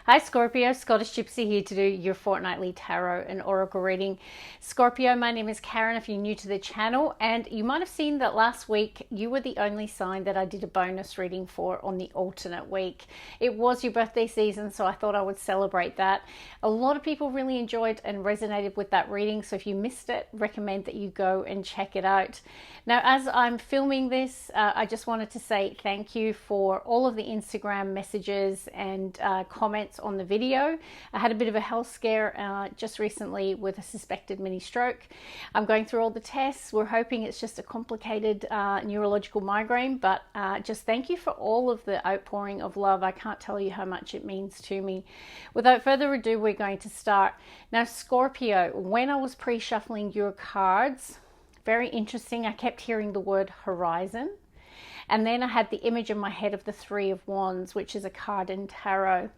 Hi Scorpio, Scottish Gypsy here to do your fortnightly tarot and oracle reading. Scorpio, my name is Karen if you're new to the channel, and you might have seen that last week you were the only sign that I did a bonus reading for on the alternate week. It was your birthday season, so I thought I would celebrate that. A lot of people really enjoyed and resonated with that reading, so if you missed it, recommend that you go and check it out. Now, as I'm filming this, I just wanted to say thank you for all of the Instagram messages and comments on the video. I had a bit of a health scare just recently with a suspected mini stroke. I'm going through all the tests. We're hoping it's just a complicated neurological migraine, but just thank you for all of the outpouring of love. I can't tell you how much it means to me. Without further ado, we're going to start. Now, Scorpio, when I was pre-shuffling your cards, very interesting, I kept hearing the word horizon. And then I had the image in my head of the Three of Wands, which is a card in tarot.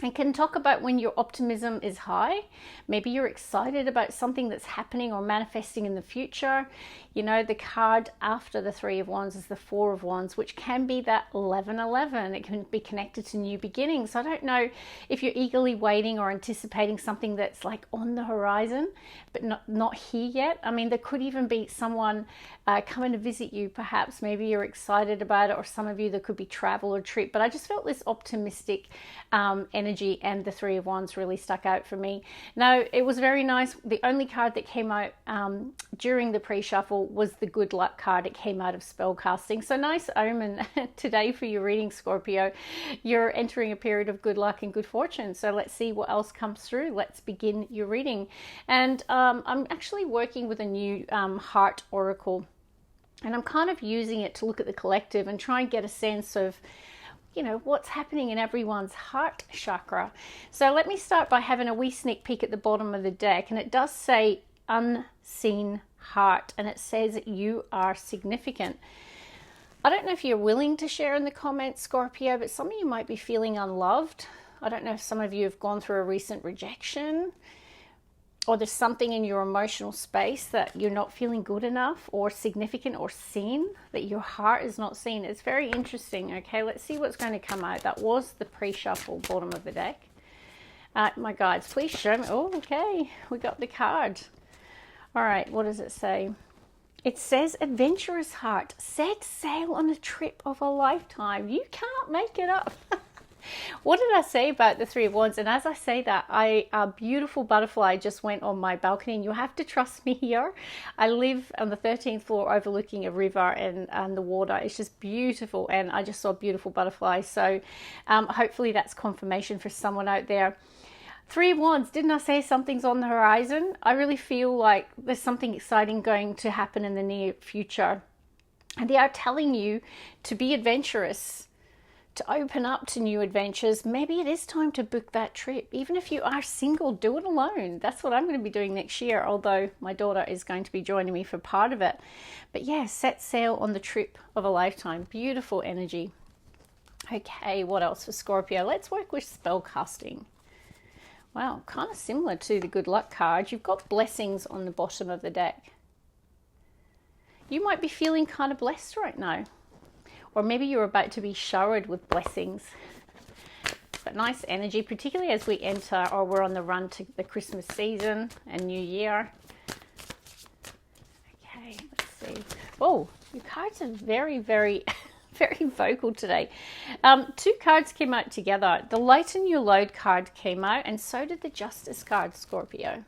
And can talk about when your optimism is high. Maybe you're excited about something that's happening or manifesting in the future. You know, the card after the Three of Wands is the Four of Wands, which can be that 1111. It can be connected to new beginnings. I don't know if you're eagerly waiting or anticipating something that's like on the horizon, but not here yet. I mean, there could even be someone coming to visit you, perhaps. Maybe you're excited about it, or some of you, there could be travel or trip. But I just felt this optimistic energy, and the Three of Wands really stuck out for me. Now, it was very nice. The only card that came out during the pre-shuffle was the good luck card. It came out of Spellcasting. So nice omen today for your reading, Scorpio. You're entering a period of good luck and good fortune. So let's see what else comes through. Let's begin your reading. And I'm actually working with a new heart oracle. And I'm kind of using it to look at the collective and try and get a sense of, you know, what's happening in everyone's heart chakra. So let me start by having a wee sneak peek at the bottom of the deck. And it does say unseen heart. And it says you are significant. I don't know if you're willing to share in the comments, Scorpio, but some of you might be feeling unloved. I don't know if some of you have gone through a recent rejection, or there's something in your emotional space that you're not feeling good enough or significant or seen, that your heart is not seen. It's very interesting. Okay, let's see what's going to come out. That was the pre-shuffle bottom of the deck. My guides, please show me. Oh, okay, we got the card. All right, what does it say? It says, adventurous heart, set sail on a trip of a lifetime. You can't make it up. What did I say about the Three of Wands? And as I say that, a beautiful butterfly just went on my balcony, and you have to trust me here. I live on the 13th floor overlooking a river and the water. It's just beautiful, and I just saw beautiful butterflies. So hopefully that's confirmation for someone out there. Three of Wands, didn't I say something's on the horizon? I really feel like there's something exciting going to happen in the near future. And they are telling you to be adventurous, to open up to new adventures. Maybe it is time to book that trip. Even if you are single, do it alone. That's what I'm going to be doing next year, although my daughter is going to be joining me for part of it. But yeah, set sail on the trip of a lifetime. Beautiful energy. Okay, what else for Scorpio? Let's work with spellcasting. Wow, kind of similar to the good luck card. You've got blessings on the bottom of the deck. You might be feeling kind of blessed right now. Or maybe you're about to be showered with blessings. But nice energy, particularly as we enter, or we're on the run to the Christmas season and New Year. Okay, let's see. Oh, your cards are very, very, very vocal today. Two cards came out together. The Lighten Your Load card came out, and so did the Justice card, Scorpio.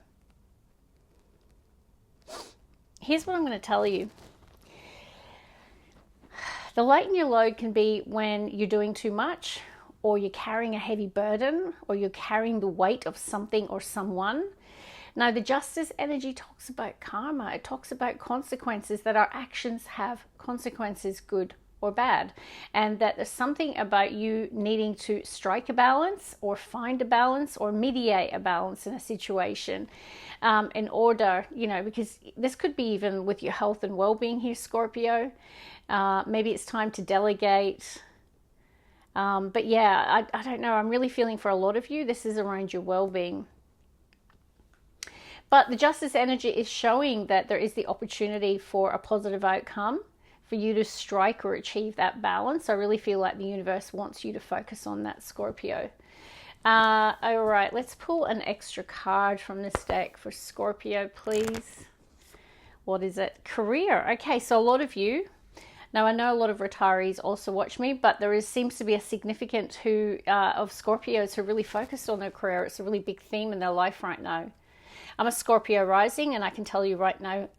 Here's what I'm going to tell you. The lighten your load can be when you're doing too much, or you're carrying a heavy burden, or you're carrying the weight of something or someone. Now, the Justice energy talks about karma. It talks about consequences, that our actions have consequences, good or bad. And that there's something about you needing to strike a balance, or find a balance, or mediate a balance in a situation in order, you know, because this could be even with your health and well-being here, Scorpio. Maybe it's time to delegate. But yeah, I don't know. I'm really feeling for a lot of you, this is around your well-being. But the Justice energy is showing that there is the opportunity for a positive outcome, for you to strike or achieve that balance. I really feel like the universe wants you to focus on that, Scorpio. All right, let's pull an extra card from this deck for Scorpio, please. What is it? Career. Okay, so a lot of you, now I know a lot of retirees also watch me, but seems to be a significant of Scorpios who are really focused on their career. It's a really big theme in their life right now. I'm a Scorpio rising, and I can tell you right now,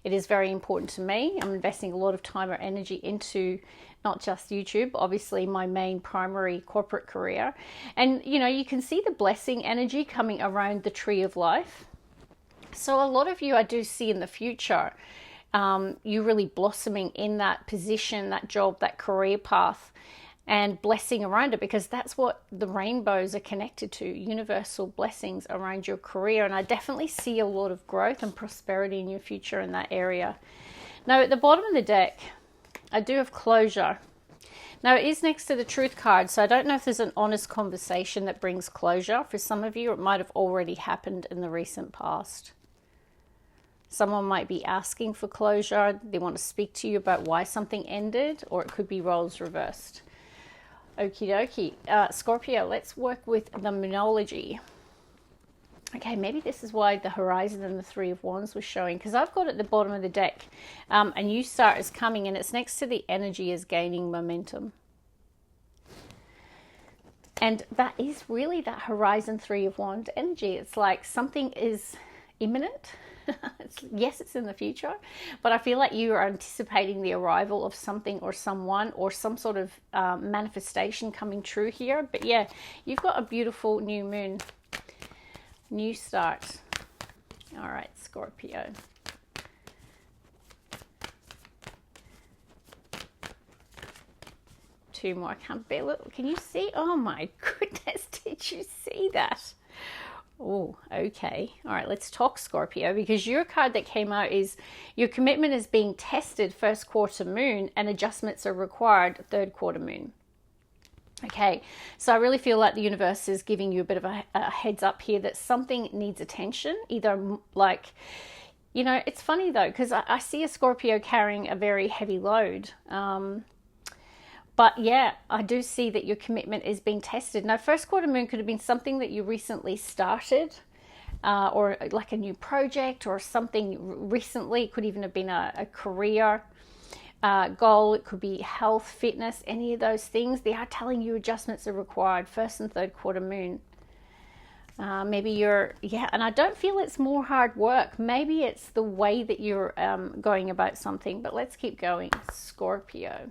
it is very important to me. I'm investing a lot of time or energy into not just YouTube, obviously my main primary corporate career. And, you know, you can see the blessing energy coming around the tree of life. So a lot of you I do see in the future, you really blossoming in that position, that job, that career path, and blessing around it, because that's what the rainbows are connected to, universal blessings around your career. And I definitely see a lot of growth and prosperity in your future in that area. Now at the bottom of the deck, I do have closure. Now it is next to the truth card, so I don't know if there's an honest conversation that brings closure. For some of you, it might have already happened in the recent past. Someone might be asking for closure. They want to speak to you about why something ended, or it could be roles reversed. Okie dokie. Scorpio, let's work with the Moonology. Okay, maybe this is why the Horizon and the Three of Wands was showing, because I've got at the bottom of the deck, a new start is coming, and it's next to the energy is gaining momentum. And that is really that Horizon Three of Wands energy. It's like something is imminent. Yes, it's in the future, but I feel like you are anticipating the arrival of something or someone or some sort of manifestation coming true here. But yeah, you've got a beautiful new moon, new start. All right, Scorpio. Two more. I can't bear it. Can you see? Oh my goodness, did you see that? Oh, okay. All right, let's talk, Scorpio, because your card that came out is your commitment is being tested first quarter moon and adjustments are required third quarter moon. Okay, so I really feel like the universe is giving you a bit of a heads up here that something needs attention, either like, you know, it's funny though, because I see a Scorpio carrying a very heavy load. But yeah, I do see that your commitment is being tested. Now, first quarter moon could have been something that you recently started, or like a new project or something recently. It could even have been a career goal. It could be health, fitness, any of those things. They are telling you adjustments are required first and third quarter moon. Maybe you're, yeah, and I don't feel it's more hard work. Maybe it's the way that you're going about something. But let's keep going, Scorpio.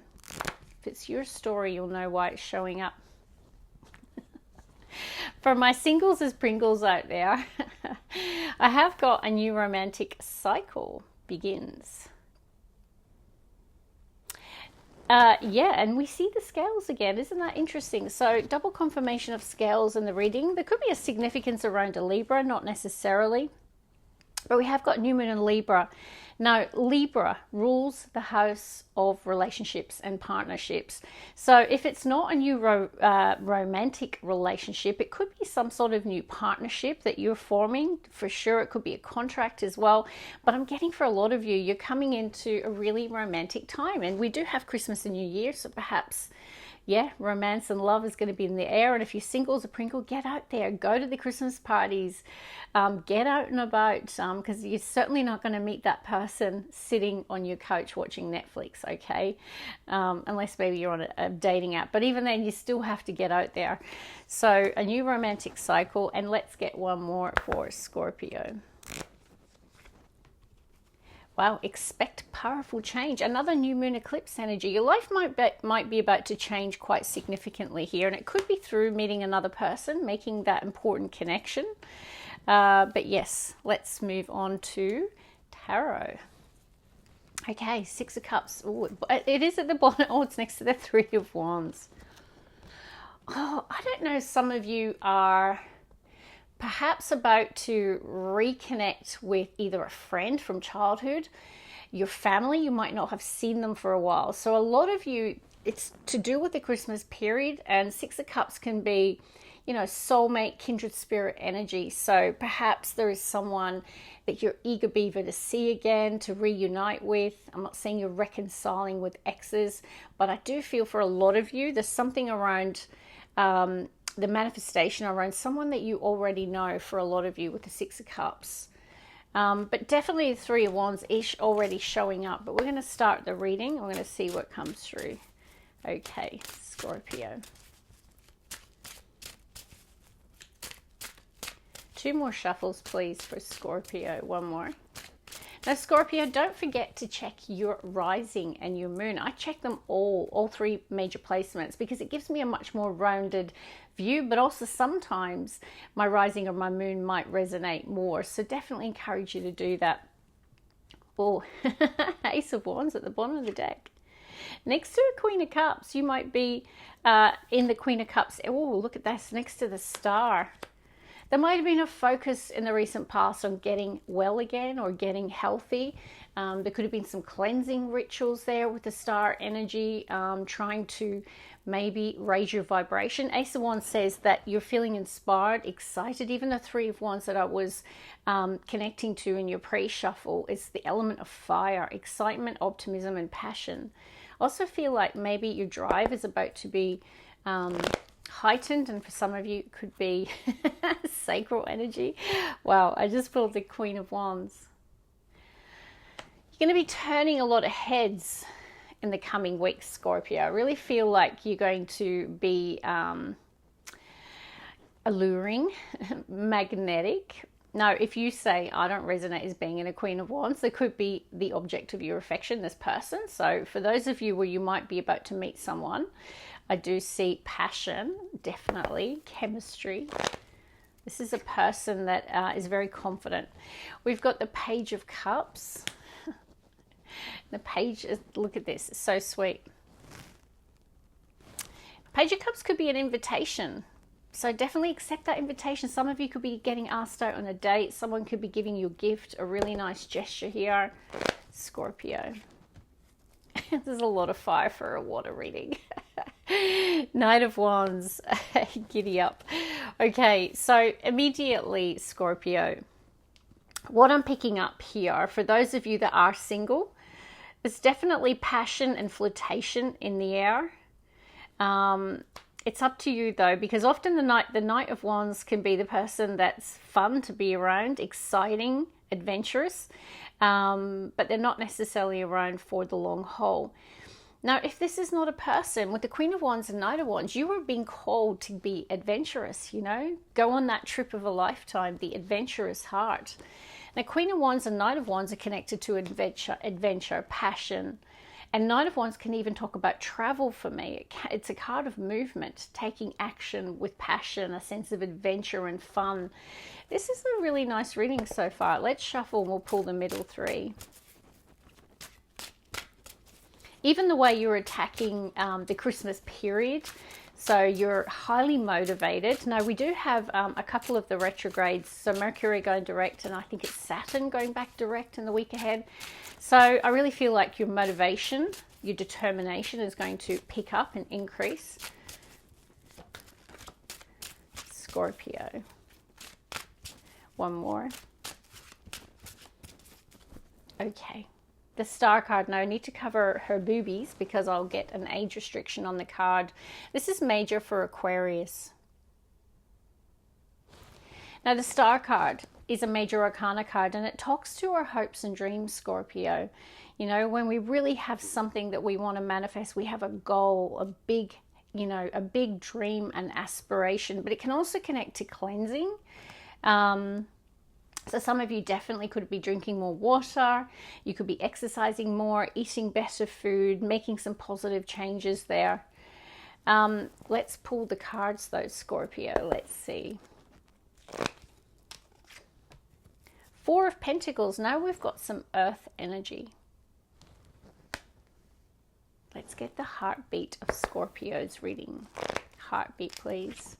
If it's your story, you'll know why it's showing up. For my singles as Pringles out there, I have got a new romantic cycle begins. Yeah, and we see the scales again. Isn't that interesting? So double confirmation of scales in the reading. There could be a significance around a Libra, not necessarily. But we have got new moon in Libra. Now, Libra rules the house of relationships and partnerships. So if it's not a new romantic relationship, it could be some sort of new partnership that you're forming. For sure, it could be a contract as well. But I'm getting for a lot of you, you're coming into a really romantic time. And we do have Christmas and New Year, so perhaps, yeah, romance and love is going to be in the air. And if you're single as a Pringle, get out there, go to the Christmas parties, get out and about, because you're certainly not going to meet that person sitting on your couch watching Netflix, okay? Unless maybe you're on a dating app. But even then, you still have to get out there. So a new romantic cycle. And let's get one more for Scorpio. Wow, expect powerful change. Another new moon eclipse energy. Your life might be about to change quite significantly here, and it could be through meeting another person, making that important connection. But yes, let's move on to tarot. Okay, Six of Cups. Ooh, it is at the bottom. Oh, it's next to the Three of Wands. Oh, I don't know. Some of you are perhaps about to reconnect with either a friend from childhood, your family. You might not have seen them for a while. So a lot of you, it's to do with the Christmas period, and Six of Cups can be, you know, soulmate, kindred spirit energy. So perhaps there is someone that you're eager beaver to see again, to reunite with. I'm not saying you're reconciling with exes, but I do feel for a lot of you, there's something around the manifestation around someone that you already know for a lot of you with the Six of Cups. But definitely the Three of Wands is already showing up. But we're going to start the reading. We're going to see what comes through. Okay, Scorpio. 2 more shuffles, please, for Scorpio. 1 more. Now, Scorpio, don't forget to check your rising and your moon. I check them all 3 major placements, because it gives me a much more rounded view, but also sometimes my rising or my moon might resonate more. So definitely encourage you to do that. Oh, Ace of Wands at the bottom of the deck. Next to a Queen of Cups, you might be in the Queen of Cups. Oh, look at this, next to the Star. There might have been a focus in the recent past on getting well again or getting healthy. There could have been some cleansing rituals there with the Star energy, trying to maybe raise your vibration. Ace of Wands says that you're feeling inspired, excited. Even the Three of Wands that I was connecting to in your pre-shuffle is the element of fire, excitement, optimism, and passion. I also feel like maybe your drive is about to be heightened, and for some of you it could be sacral energy. Wow, I just pulled the Queen of Wands. You're going to be turning a lot of heads in the coming weeks, Scorpio. I really feel like you're going to be alluring, magnetic. Now, if you say, I don't resonate as being in a Queen of Wands, there could be the object of your affection, this person. So for those of you where you might be about to meet someone, I do see passion, definitely, chemistry. This is a person that is very confident. We've got the Page of Cups. The page is, look at this, it's so sweet. Page of Cups could be an invitation. So definitely accept that invitation. Some of you could be getting asked out on a date. Someone could be giving you a gift, a really nice gesture here. Scorpio. There's a lot of fire for a water reading. Knight of Wands, giddy up. Okay, so immediately, Scorpio, what I'm picking up here, for those of you that are single, there's definitely passion and flirtation in the air. It's up to you though, because often the Knight of Wands can be the person that's fun to be around, exciting, adventurous, but they're not necessarily around for the long haul. Now, if this is not a person, with the Queen of Wands and Knight of Wands, you are being called to be adventurous, you know? Go on that trip of a lifetime, the adventurous heart. Now, Queen of Wands and Knight of Wands are connected to adventure, passion. And Knight of Wands can even talk about travel for me. It's a card of movement, taking action with passion, a sense of adventure and fun. This is a really nice reading so far. Let's shuffle and we'll pull the middle 3. Even the way you're attacking the Christmas period, so you're highly motivated. Now, we do have a couple of the retrogrades, so Mercury going direct, and I think it's Saturn going back direct in the week ahead. So I really feel like your motivation, your determination is going to pick up and increase. Scorpio. 1 more. Okay. The Star card. Now I need to cover her boobies because I'll get an age restriction on the card. This is major for Aquarius. Now the Star card is a major arcana card, and it talks to our hopes and dreams, Scorpio. You know, when we really have something that we want to manifest, we have a goal, a big, you know, a big dream and aspiration, but it can also connect to cleansing. So some of you definitely could be drinking more water. You could be exercising more, eating better food, making some positive changes there. Let's pull the cards though, Scorpio. Let's see. 4 of Pentacles. Now we've got some earth energy. Let's get the heartbeat of Scorpio's reading. Heartbeat, please.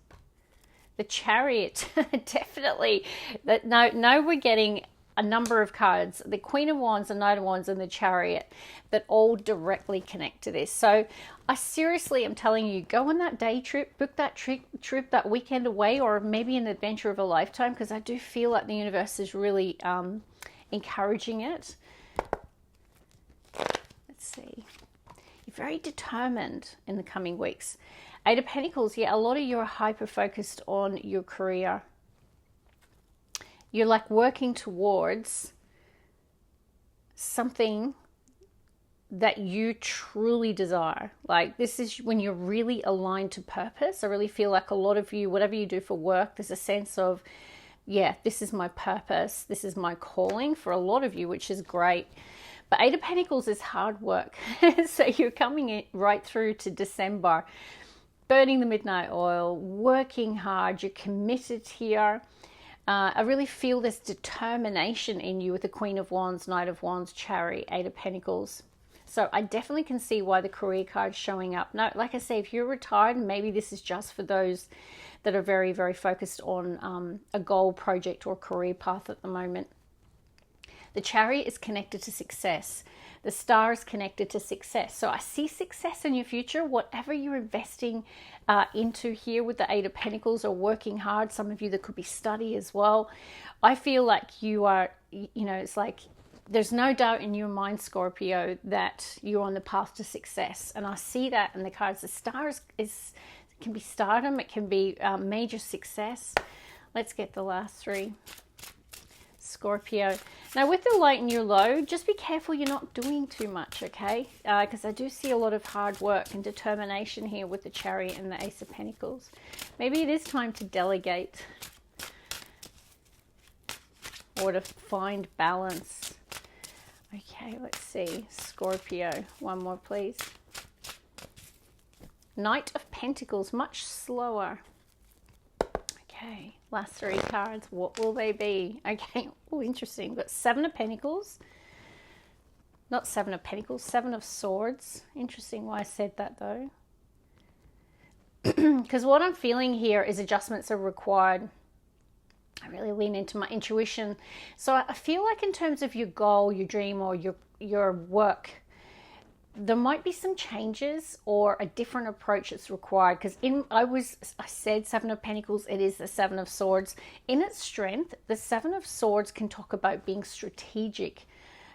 The Chariot, definitely. Now we're getting a number of cards. The Queen of Wands, the Knight of Wands, and the Chariot that all directly connect to this. So I seriously am telling you, go on that day trip, book that trip, that weekend away, or maybe an adventure of a lifetime, because I do feel like the universe is really encouraging it. Let's see. You're very determined in the coming weeks. Eight of Pentacles, yeah, a lot of you are hyper-focused on your career. You're like working towards something that you truly desire. Like this is when you're really aligned to purpose. I really feel like a lot of you, whatever you do for work, there's a sense of, yeah, this is my purpose. This is my calling for a lot of you, which is great. But Eight of Pentacles is hard work. So you're coming in right through to December, burning the midnight oil, working hard. You're committed here. I really feel this determination in you with the Queen of Wands, Knight of Wands, Chariot, Eight of Pentacles. So I definitely can see why the career card's showing up. Now, like I say, if you're retired, maybe this is just for those that are very, very focused on a goal, project, or career path at the moment. The Chariot is connected to success. The Star is connected to success. So I see success in your future, whatever you're investing into here with the Eight of Pentacles or working hard. Some of you, that could be study as well. I feel like you are, you know, it's like there's no doubt in your mind, Scorpio, that you're on the path to success. And I see that in the cards. The Star is can be stardom. It can be major success. Let's get the last three. Scorpio. Now with the light and your low, just be careful you're not doing too much, okay? Because I do see a lot of hard work and determination here with the Chariot and the Ace of Pentacles. Maybe it is time to delegate or to find balance. Okay, let's see. Scorpio. One more, please. Knight of Pentacles, much slower. Okay, last three cards. What will they be? Okay, oh, interesting. We've got Seven of Pentacles. Not Seven of Pentacles, Seven of Swords. Interesting why I said that, though. Because what I'm feeling here is adjustments are required. I really lean into my intuition. So I feel like in terms of your goal, your dream, or your work, there might be some changes or a different approach that's required. Because I said Seven of Pentacles, it is the Seven of Swords. In its strength, the Seven of Swords can talk about being strategic.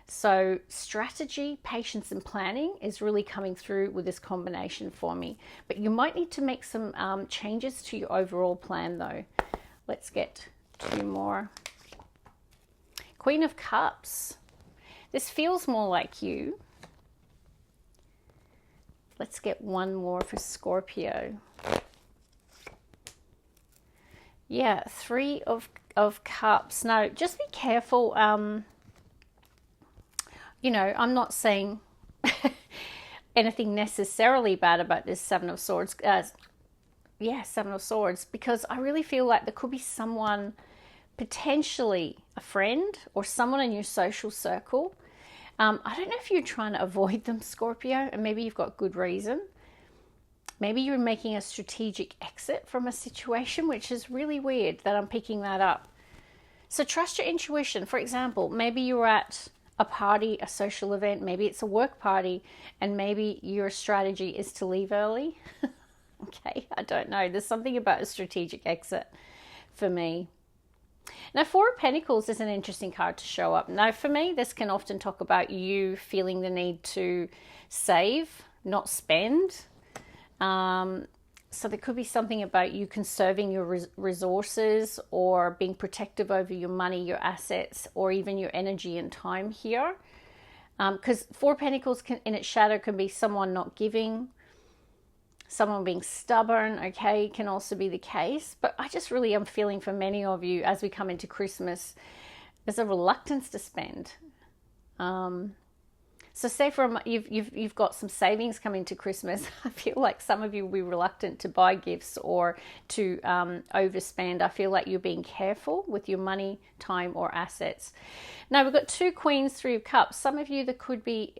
So strategy, patience, and planning is really coming through with this combination for me. But you might need to make some changes to your overall plan, though. Let's get two more. Queen of Cups. This feels more like you. Let's get one more for Scorpio. Yeah, Three of Cups. Now, just be careful. You know, I'm not saying anything necessarily bad about this Seven of Swords. Yeah, Seven of Swords, because I really feel like there could be someone, potentially a friend or someone in your social circle. I don't know if you're trying to avoid them, Scorpio, and maybe you've got good reason. Maybe you're making a strategic exit from a situation, which is really weird that I'm picking that up. So trust your intuition. For example, maybe you're at a party, a social event, maybe it's a work party, and maybe your strategy is to leave early. Okay, I don't know. There's something about a strategic exit for me. Now, Four of Pentacles is an interesting card to show up. Now, for me, this can often talk about you feeling the need to save, not spend. So there could be something about you conserving your resources or being protective over your money, your assets, or even your energy and time here. Because Four of Pentacles in its shadow can be someone not giving, someone being stubborn, okay, can also be the case. But I just really am feeling for many of you as we come into Christmas, there's a reluctance to spend. So say you've got some savings coming to Christmas. I feel like some of you will be reluctant to buy gifts or to overspend. I feel like you're being careful with your money, time, or assets. Now we've got two Queens, Three of Cups. Some of you, there could be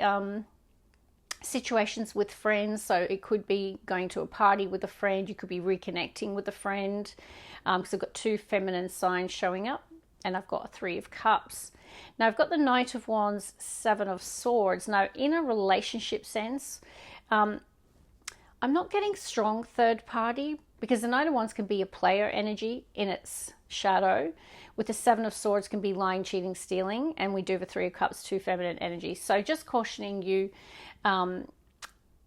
situations with friends. So it could be going to a party with a friend. You could be reconnecting with a friend. Because I've got two feminine signs showing up. And I've got a Three of Cups. Now I've got the Knight of Wands, Seven of Swords. Now in a relationship sense, I'm not getting strong third party, because the Knight of Wands can be a player energy in its shadow. With the Seven of Swords can be lying, cheating, stealing. And we do have a Three of Cups, two feminine energy. So just cautioning you,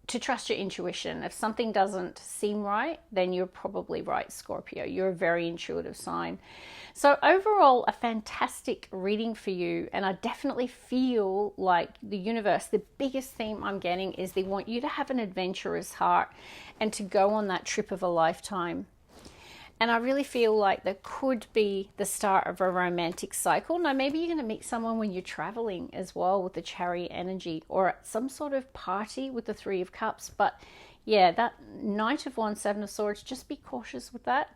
to trust your intuition. If something doesn't seem right, then you're probably right, Scorpio. You're a very intuitive sign. So overall, a fantastic reading for you. And I definitely feel like the universe, the biggest theme I'm getting is they want you to have an adventurous heart and to go on that trip of a lifetime. And I really feel like there could be the start of a romantic cycle. Now, maybe you're going to meet someone when you're traveling as well with the Chariot energy, or at some sort of party with the Three of Cups. But yeah, that Knight of Wands, Seven of Swords, just be cautious with that.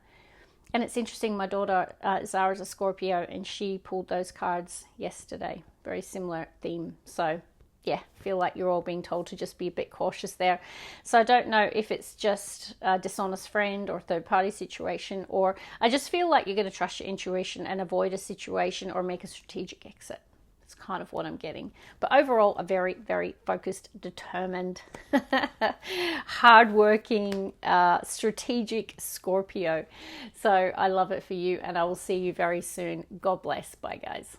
And it's interesting, my daughter Zara's a Scorpio, and she pulled those cards yesterday. Very similar theme. So yeah, feel like you're all being told to just be a bit cautious there. So I don't know if it's just a dishonest friend or third party situation, or I just feel like you're going to trust your intuition and avoid a situation or make a strategic exit. That's kind of what I'm getting. But overall, a very, very focused, determined, hardworking, strategic Scorpio. So I love it for you, and I will see you very soon. God bless. Bye, guys.